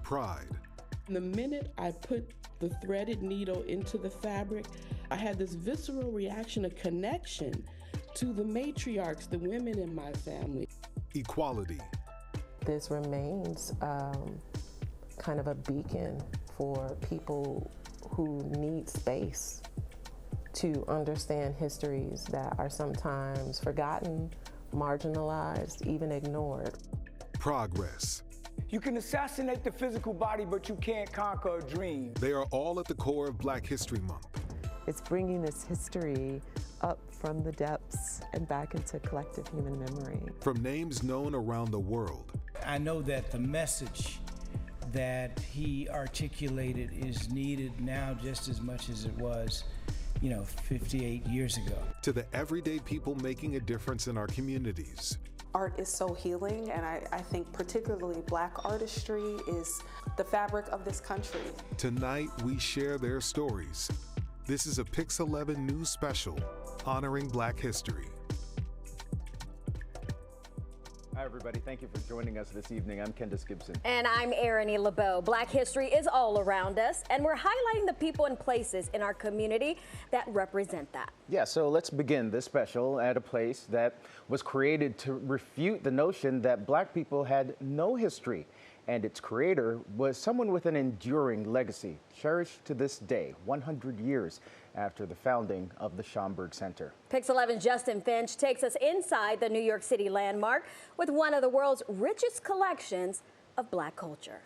pride. The minute I put the threaded needle into the fabric, I had this visceral reaction, a connection to the matriarchs, the women in my family. Equality. This remains kind of a beacon for people who need space to understand histories that are sometimes forgotten, marginalized, even ignored. Progress. You can assassinate the physical body, but you can't conquer a dream. They are all at the core of Black History Month. It's bringing this history up from the depths and back into collective human memory. From names known around the world. I know that the message that he articulated is needed now just as much as it was, 58 years ago. To the everyday people making a difference in our communities. Art is so healing, and I think particularly Black artistry is the fabric of this country. Tonight, we share their stories. This is a PIX11 news special honoring Black history. Hi, everybody. Thank you for joining us this evening. I'm Kendis Gibson. And I'm Erin E. LeBeau. Black history is all around us, and we're highlighting the people and places in our community that represent that. Yeah, so let's begin this special at a place that was created to refute the notion that Black people had no history. And its creator was someone with an enduring legacy, cherished to this day, 100 years after the founding of the Schomburg Center. PIX11's Justin Finch takes us inside the New York City landmark with one of the world's richest collections of Black culture.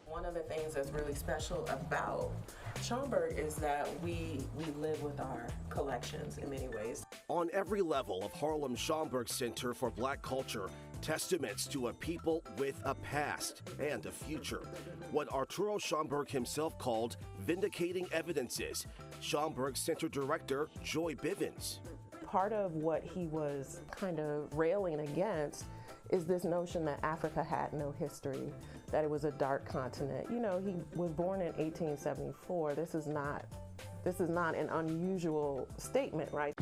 One of the things that's really special about Schomburg is that we live with our collections in many ways. On every level of Harlem's Schomburg Center for Black Culture, testaments to a people with a past and a future. What Arturo Schomburg himself called vindicating evidences. Schomburg Center Director Joy Bivens. Part of what he was kind of railing against is this notion that Africa had no history, that it was a dark continent. He was born in 1874. This is not an unusual statement, right?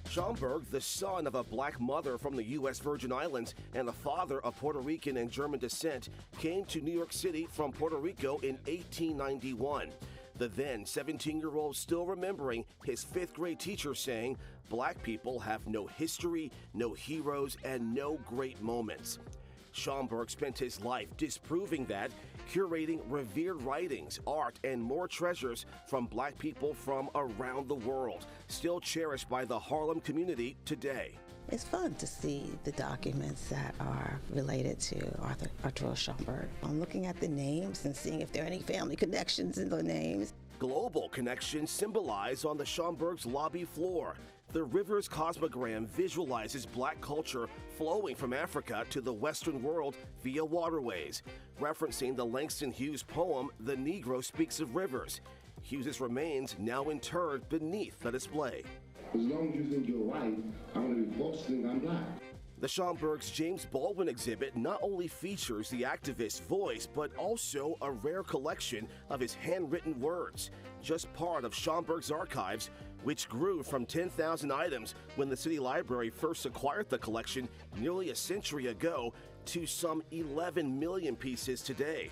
Schomburg, the son of a Black mother from the U.S. Virgin Islands and the father of Puerto Rican and German descent, came to New York City from Puerto Rico in 1891. The then 17-year-old still remembering his fifth-grade teacher saying, "Black people have no history, no heroes, and no great moments." Schomburg spent his life disproving that, curating revered writings, art, and more treasures from Black people from around the world, still cherished by the Harlem community today. It's fun to see the documents that are related to Arturo Schomburg. I'm looking at the names and seeing if there are any family connections in the names. Global connections symbolize on the Schomburg's lobby floor. The river's cosmogram visualizes Black culture flowing from Africa to the Western world via waterways, referencing the Langston Hughes poem, The Negro Speaks of Rivers. Hughes' remains now interred beneath the display. As long as you think you're white, I'm going to be forced to think I'm Black. The Schomburg's James Baldwin exhibit not only features the activist's voice, but also a rare collection of his handwritten words, just part of Schomburg's archives, which grew from 10,000 items when the City Library first acquired the collection nearly a century ago to some 11 million pieces today.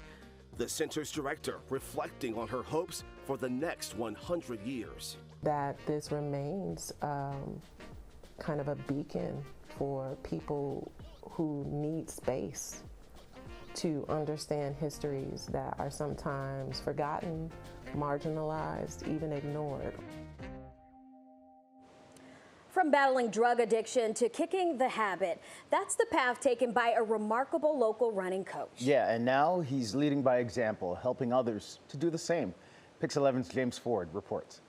The center's director reflecting on her hopes for the next 100 years. That this remains kind of a beacon for people who need space to understand histories that are sometimes forgotten, marginalized, even ignored. From battling drug addiction to kicking the habit, that's the path taken by a remarkable local running coach. Yeah, and now he's leading by example, helping others to do the same. PIX11's James Ford reports.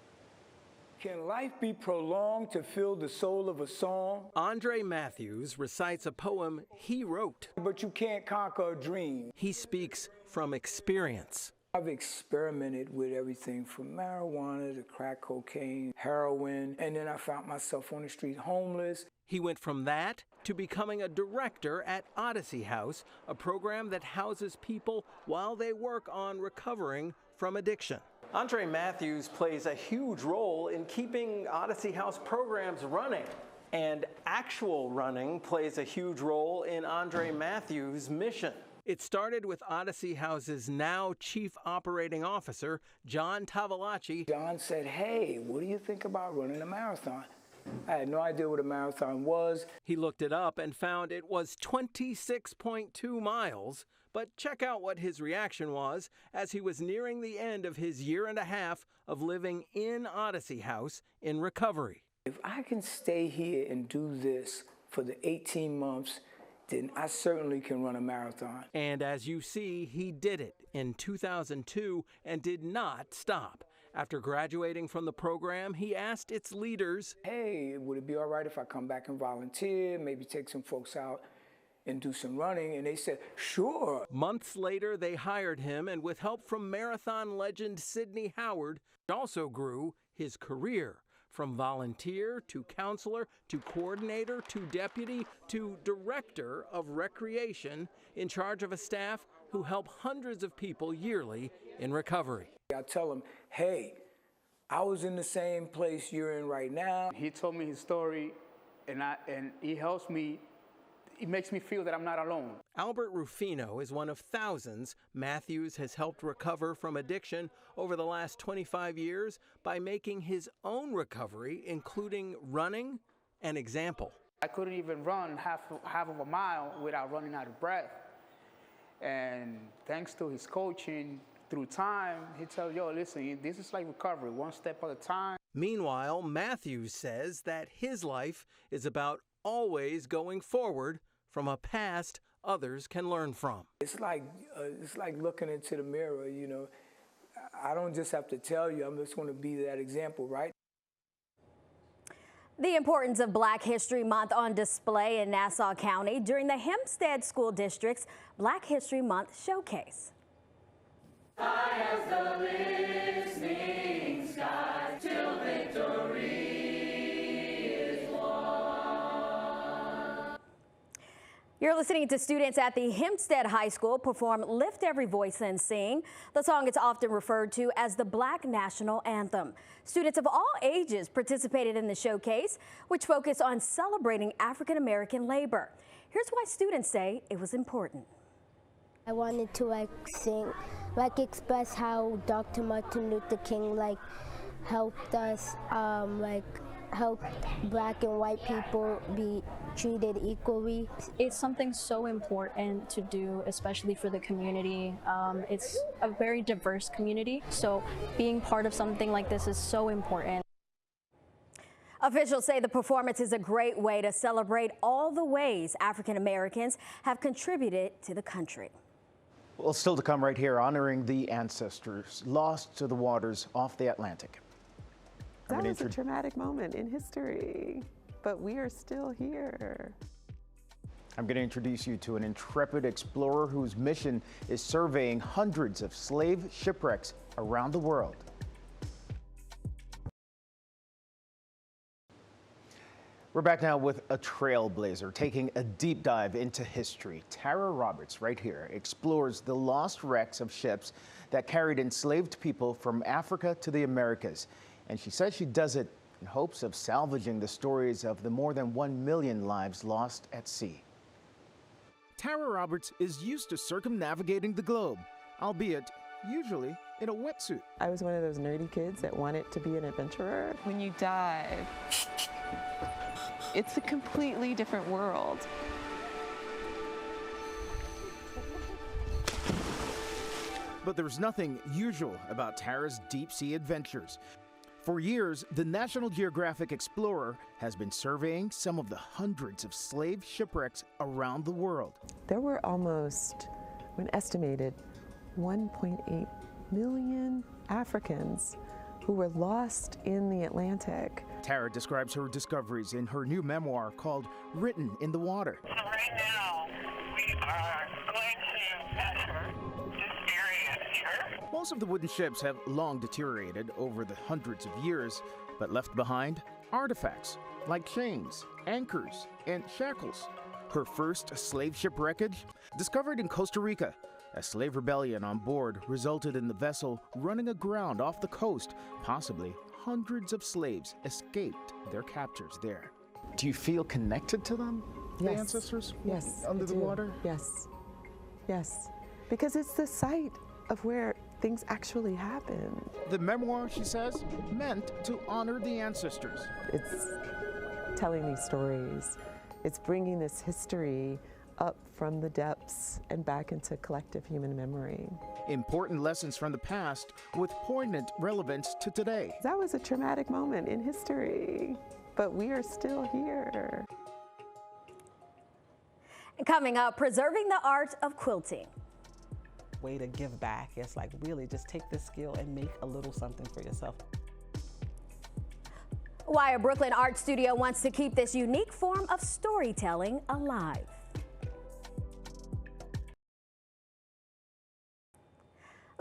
Can life be prolonged to fill the soul of a song? Andre Matthews recites a poem he wrote. But you can't conquer a dream. He speaks from experience. I've experimented with everything from marijuana to crack cocaine, heroin, and then I found myself on the street homeless. He went from that to becoming a director at Odyssey House, a program that houses people while they work on recovering from addiction. Andre Matthews plays a huge role in keeping Odyssey House programs running. And actual running plays a huge role in Andre Matthews' mission. It started with Odyssey House's now Chief Operating Officer, John Tavalacci. John said, hey, what do you think about running a marathon? I had no idea what a marathon was. He looked it up and found it was 26.2 miles. But check out what his reaction was as he was nearing the end of his year and a half of living in Odyssey House in recovery. If I can stay here and do this for the 18 months, then I certainly can run a marathon. And as you see, he did it in 2002 and did not stop. After graduating from the program, he asked its leaders, hey, would it be all right if I come back and volunteer, maybe take some folks out and do some running? And they said, sure. Months later, they hired him, and with help from marathon legend Sidney Howard, also grew his career. From volunteer to counselor to coordinator to deputy to director of recreation, in charge of a staff who help hundreds of people yearly in recovery. I tell them, hey, I was in the same place you're in right now. He told me his story, and he helps me. It makes me feel that I'm not alone. Albert Rufino is one of thousands Matthews has helped recover from addiction over the last 25 years by making his own recovery, including running, an example. I couldn't even run half of a mile without running out of breath. And thanks to his coaching, through time, he tells, yo, listen, this is like recovery, one step at a time. Meanwhile, Matthews says that his life is about always going forward from a past others can learn from. It's like looking into the mirror, you know. I don't just have to tell you, I'm just going to be that example, right? The importance of Black History Month on display in Nassau County during the Hempstead School District's Black History Month Showcase. High as the listening skies till victory. You're listening to students at the Hempstead High School perform Lift Every Voice and Sing. The song is often referred to as the Black National Anthem. Students of all ages participated in the showcase, which focused on celebrating African American labor. Here's why students say it was important. I wanted to sing, express how Dr. Martin Luther King helped us, help Black and white people be treated equally. It's something so important to do, especially for the community. It's a very diverse community, so being part of something like this is so important. Officials say the performance is a great way to celebrate all the ways African Americans have contributed to the country. Well, still to come right here, honoring the ancestors lost to the waters off the Atlantic. That was a traumatic moment in history, but we are still here. I'm going to introduce you to an intrepid explorer whose mission is surveying hundreds of slave shipwrecks around the world. We're back now with a trailblazer taking a deep dive into history. Tara Roberts, right here, explores the lost wrecks of ships that carried enslaved people from Africa to the Americas. And she says she does it in hopes of salvaging the stories of the more than 1 million lives lost at sea. Tara Roberts is used to circumnavigating the globe, albeit usually in a wetsuit. I was one of those nerdy kids that wanted to be an adventurer. When you dive, it's a completely different world. But there's nothing usual about Tara's deep-sea adventures. For years, the National Geographic Explorer has been surveying some of the hundreds of slave shipwrecks around the world. There were almost, an estimated 1.8 million Africans who were lost in the Atlantic. Tara describes her discoveries in her new memoir called Written in the Water. So right now, we are going to measure this area here. Most of the wooden ships have long deteriorated over the hundreds of years, but left behind artifacts like chains, anchors, and shackles. Her first slave ship wreckage, discovered in Costa Rica. A slave rebellion on board resulted in the vessel running aground off the coast. Possibly hundreds of slaves escaped their captors there. Do you feel connected to them, Yes. the ancestors? Yes. Under the water? Yes. Yes, because it's the site of where things actually happen. The memoir, she says, meant to honor the ancestors. It's telling these stories. It's bringing this history up from the depths and back into collective human memory. Important lessons from the past with poignant relevance to today. That was a traumatic moment in history, but we are still here. Coming up, preserving the art of quilting. Way to give back. It's like really just take this skill and make a little something for yourself. Why a Brooklyn art studio wants to keep this unique form of storytelling alive.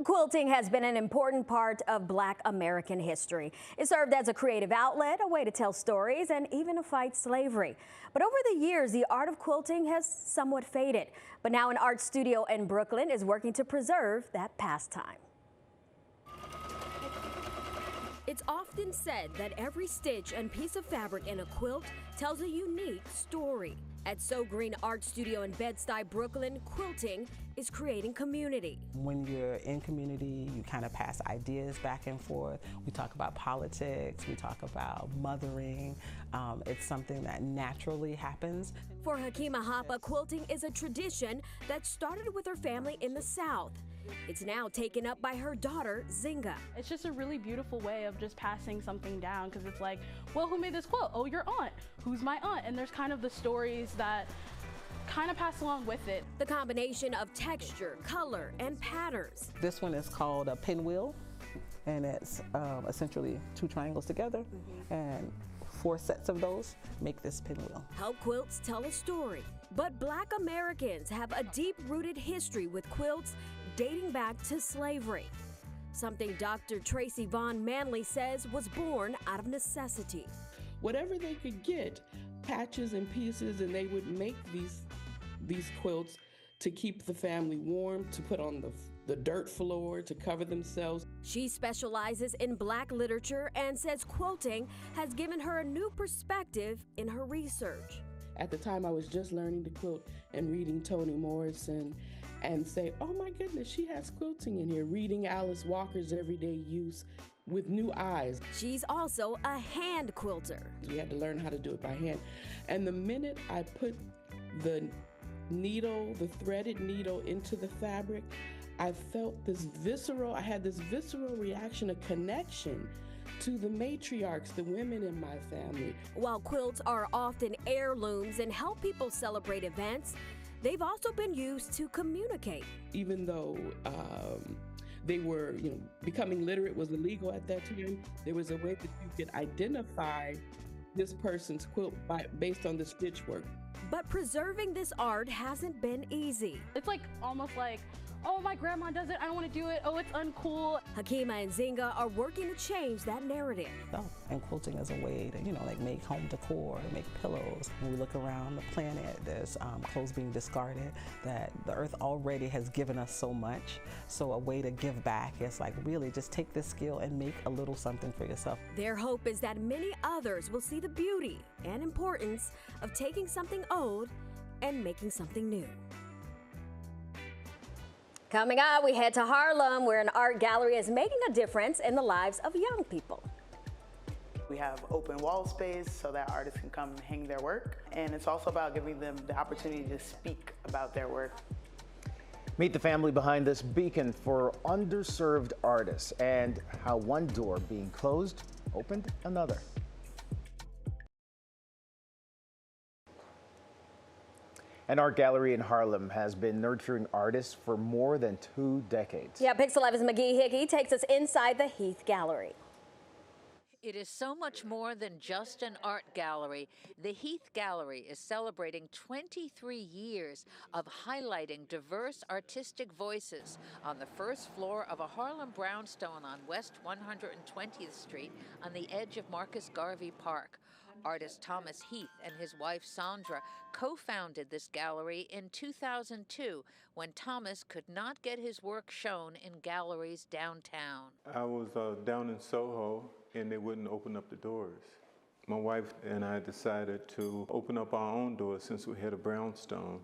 Quilting has been an important part of Black American history. It served as a creative outlet, a way to tell stories, and even to fight slavery. But over the years, the art of quilting has somewhat faded. But now an art studio in Brooklyn is working to preserve that pastime. It's often said that every stitch and piece of fabric in a quilt tells a unique story. At So Green Art Studio in Bed-Stuy, Brooklyn, quilting is creating community. When you're in community, you kind of pass ideas back and forth. We talk about politics, we talk about mothering. It's something that naturally happens. For Hakima Hapa, quilting is a tradition that started with her family in the South. It's now taken up by her daughter, Zinga. It's just a really beautiful way of just passing something down, because it's like, well, who made this quilt? Oh, your aunt. Who's my aunt? And there's kind of the stories that kind of pass along with it. The combination of texture, color, and patterns. This one is called a pinwheel, and it's essentially 2 triangles together, and 4 sets of those make this pinwheel. Help quilts tell a story. But Black Americans have a deep-rooted history with quilts dating back to slavery. Something Dr. Tracy Vaughn Manley says was born out of necessity. Whatever they could get, patches and pieces, and they would make these quilts to keep the family warm, to put on the dirt floor, to cover themselves. She specializes in Black literature and says quilting has given her a new perspective in her research. At the time, I was just learning to quilt and reading Toni Morrison and say, oh my goodness, she has quilting in here, reading Alice Walker's Everyday Use with new eyes. She's also a hand quilter. We had to learn how to do it by hand. And the minute I put the threaded needle into the fabric, I felt I had this visceral reaction, a connection to the matriarchs, the women in my family. While quilts are often heirlooms and help people celebrate events, they've also been used to communicate. Even though they were, becoming literate was illegal at that time, there was a way that you could identify this person's quilt based on the stitch work. But preserving this art hasn't been easy. It's like almost like, oh, my grandma does it, I don't want to do it, oh, it's uncool. Hakima and Zinga are working to change that narrative. And quilting is a way to, make home decor, make pillows. When we look around the planet, there's clothes being discarded, that the earth already has given us so much. So a way to give back is like really just take this skill and make a little something for yourself. Their hope is that many others will see the beauty and importance of taking something old and making something new. Coming up, we head to Harlem, where an art gallery is making a difference in the lives of young people. We have open wall space so that artists can come and hang their work. And it's also about giving them the opportunity to speak about their work. Meet the family behind this beacon for underserved artists and how one door being closed opened another. An art gallery in Harlem has been nurturing artists for more than 2 decades. Yeah, PIX11's McGee Hickey takes us inside the Heath Gallery. It is so much more than just an art gallery. The Heath Gallery is celebrating 23 years of highlighting diverse artistic voices on the first floor of a Harlem brownstone on West 120th Street on the edge of Marcus Garvey Park. Artist Thomas Heath and his wife Sandra co-founded this gallery in 2002 when Thomas could not get his work shown in galleries downtown. I was down in Soho and they wouldn't open up the doors. My wife and I decided to open up our own doors since we had a brownstone.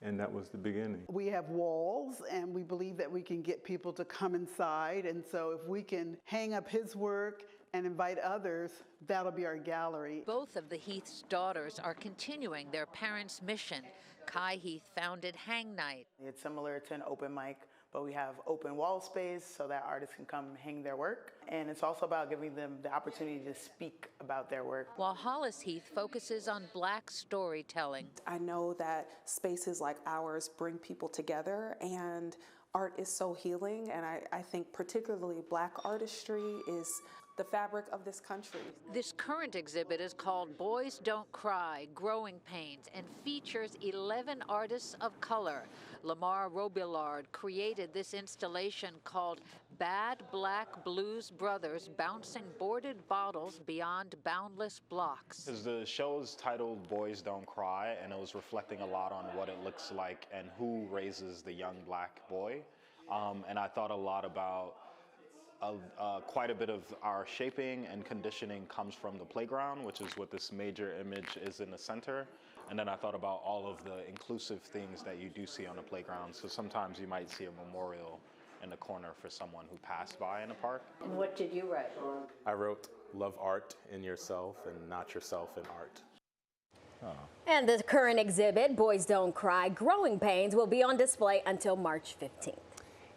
and that was the beginning. We have walls, and we believe that we can get people to come inside, and so if we can hang up his work and invite others, that'll be our gallery. Both of the Heath's daughters are continuing their parents' mission. Kai Heath founded Hang Night. It's similar to an open mic, but we have open wall space so that artists can come hang their work. And it's also about giving them the opportunity to speak about their work. While Hollis Heath focuses on Black storytelling. I know that spaces like ours bring people together, and art is so healing, and I think particularly Black artistry is the fabric of this country. This current exhibit is called Boys Don't Cry, Growing Pains, and features 11 artists of color. Lamar Robillard created this installation called Bad Black Blues Brothers Bouncing Boarded Bottles Beyond Boundless Blocks. The show is titled Boys Don't Cry, and it was reflecting a lot on what it looks like and who raises the young Black boy. And I thought a lot about quite a bit of our shaping and conditioning comes from the playground, which is what this major image is in the center. And then I thought about all of the inclusive things that you do see on the playground. So sometimes you might see a memorial in the corner for someone who passed by in the park. And what did you write? I wrote, love art in yourself and not yourself in art. And the current exhibit, Boys Don't Cry, Growing Pains, will be on display until March 15th.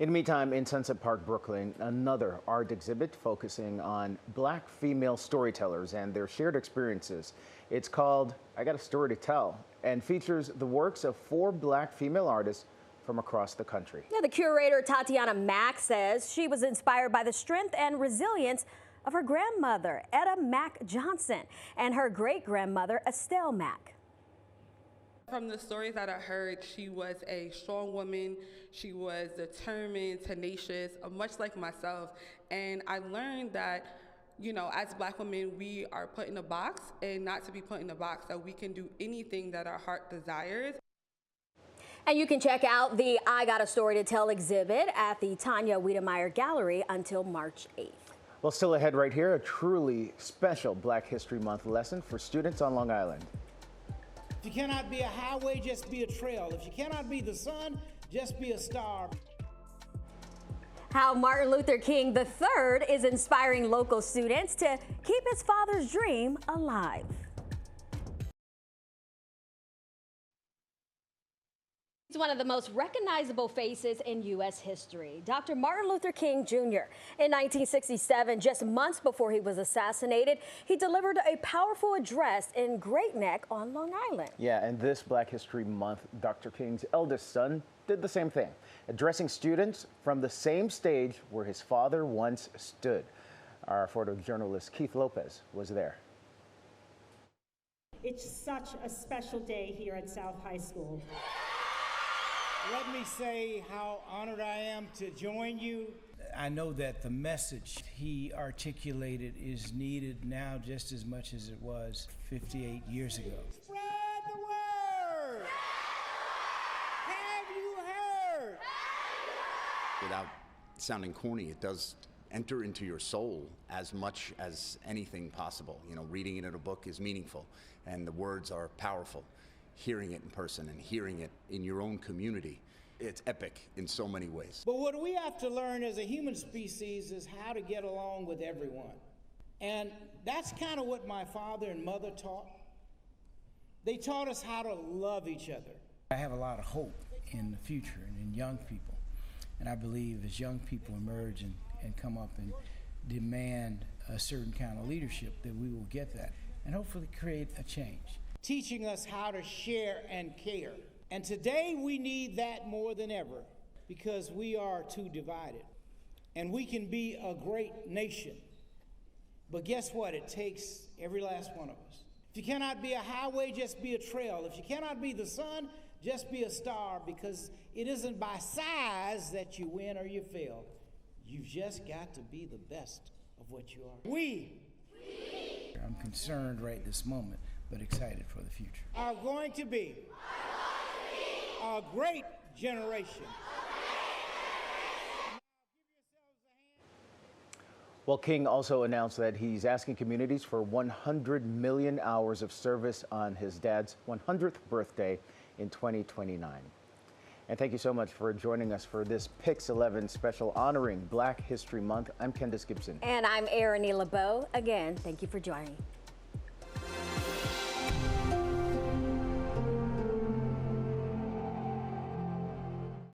In the meantime, in Sunset Park, Brooklyn, another art exhibit focusing on Black female storytellers and their shared experiences. It's called I Got a Story to Tell and features the works of 4 Black female artists from across the country. Yeah, the curator, Tatiana Mack, says she was inspired by the strength and resilience of her grandmother, Etta Mack Johnson, and her great-grandmother, Estelle Mack. From the stories that I heard, she was a strong woman. She was determined, tenacious, much like myself. And I learned that, you know, as Black women, we are put in a box, and not to be put in a box, that we can do anything that our heart desires. And you can check out the I Got a Story to Tell exhibit at the Tanya Wiedemeyer Gallery until March 8th. Well, still ahead right here, a truly special Black History Month lesson for students on Long Island. If you cannot be a highway, just be a trail. If you cannot be the sun, just be a star. How Martin Luther King III is inspiring local students to keep his father's dream alive. He's one of the most recognizable faces in U.S. history, Dr. Martin Luther King Jr. In 1967, just months before he was assassinated, he delivered a powerful address in Great Neck on Long Island. Yeah, and this Black History Month, Dr. King's eldest son did the same thing, addressing students from the same stage where his father once stood. Our photojournalist Keith Lopez was there. It's such a special day here at South High School. Let me say how honored I am to join you. I know that the message he articulated is needed now just as much as it was 58 years ago. Spread the word! Have you heard? Without sounding corny, it does enter into your soul as much as anything possible. You know, reading it in a book is meaningful, and the words are powerful. Hearing it in person and hearing it in your own community, it's epic in so many ways. But what we have to learn as a human species is how to get along with everyone. And that's kind of what my father and mother taught. They taught us how to love each other. I have a lot of hope in the future and in young people. And I believe as young people emerge and come up and demand a certain kind of leadership, that we will get that and hopefully create a change. Teaching us how to share and care. And today we need that more than ever because we are too divided. And we can be a great nation. But guess what? It takes every last one of us. If you cannot be a highway, just be a trail. If you cannot be the sun, just be a star, because it isn't by size that you win or you fail. You've just got to be the best of what you are. I'm concerned right this moment, but excited for the future. Are going to be a great generation. Well, King also announced that he's asking communities for 100 million hours of service on his dad's 100th birthday in 2029. And thank you so much for joining us for this PIX11 special honoring Black History Month. I'm Candace Gibson. And I'm Erin LeBeau. Again, thank you for joining.